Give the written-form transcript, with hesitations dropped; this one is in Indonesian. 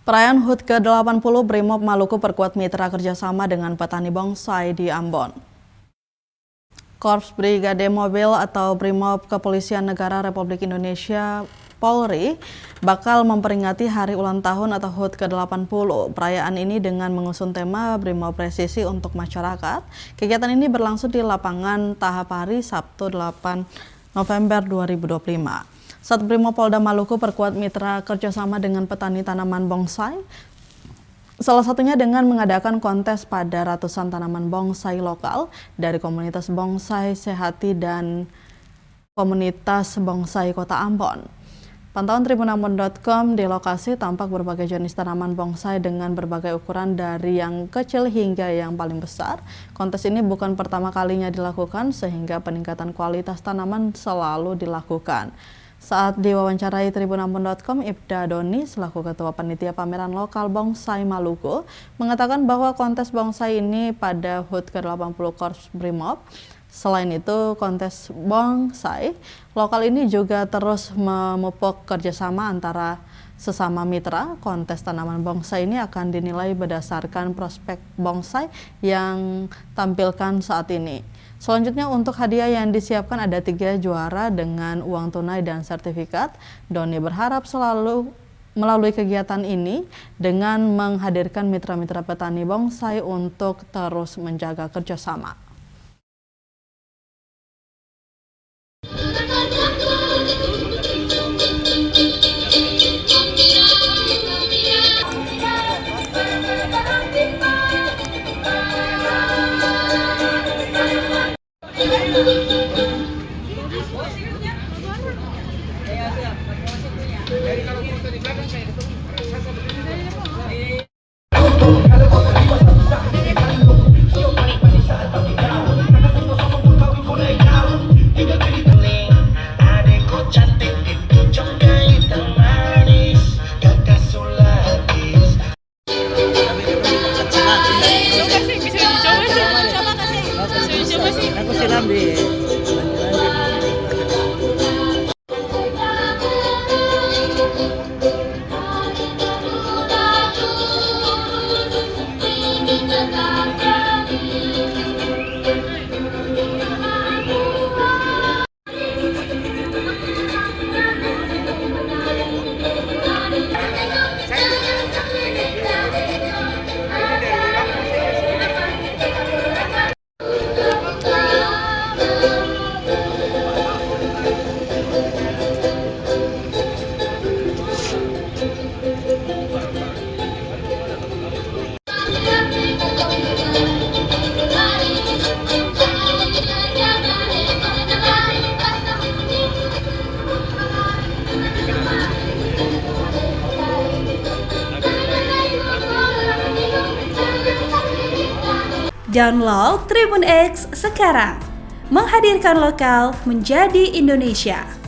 Perayaan HUT ke-80 Brimob Maluku perkuat mitra kerjasama dengan petani bonsai di Ambon. Korps Brigade Mobil atau Brimob Kepolisian Negara Republik Indonesia Polri bakal memperingati hari ulang tahun atau HUT ke-80. Perayaan ini dengan mengusung tema Brimob Presisi untuk Masyarakat. Kegiatan ini berlangsung di lapangan Tahapari Sabtu 8 November 2025. Saat Brimob Polda Maluku perkuat mitra kerjasama dengan petani tanaman bonsai, salah satunya dengan mengadakan kontes pada ratusan tanaman bonsai lokal dari komunitas bonsai Sehati dan komunitas bonsai Kota Ambon. Pantauan tribunambon.com di lokasi tampak berbagai jenis tanaman bonsai dengan berbagai ukuran dari yang kecil hingga yang paling besar. Kontes ini bukan pertama kalinya dilakukan sehingga peningkatan kualitas tanaman selalu dilakukan. Saat diwawancarai tribunambon.com, Ibda Doni selaku Ketua Panitia Pameran Lokal Bonsai Maluku mengatakan bahwa kontes bonsai ini pada HUT ke-80 Korps Brimob. Selain itu, kontes bonsai lokal ini juga terus memupuk kerjasama antara sesama mitra. Kontes tanaman bonsai ini akan dinilai berdasarkan prospek bonsai yang tampilkan saat ini. Selanjutnya untuk hadiah yang disiapkan ada 3 juara dengan uang tunai dan sertifikat. Doni berharap selalu melalui kegiatan ini dengan menghadirkan mitra-mitra petani bonsai untuk terus menjaga kerjasama. Aku siram di Download Tribun X sekarang, menghadirkan lokal menjadi Indonesia.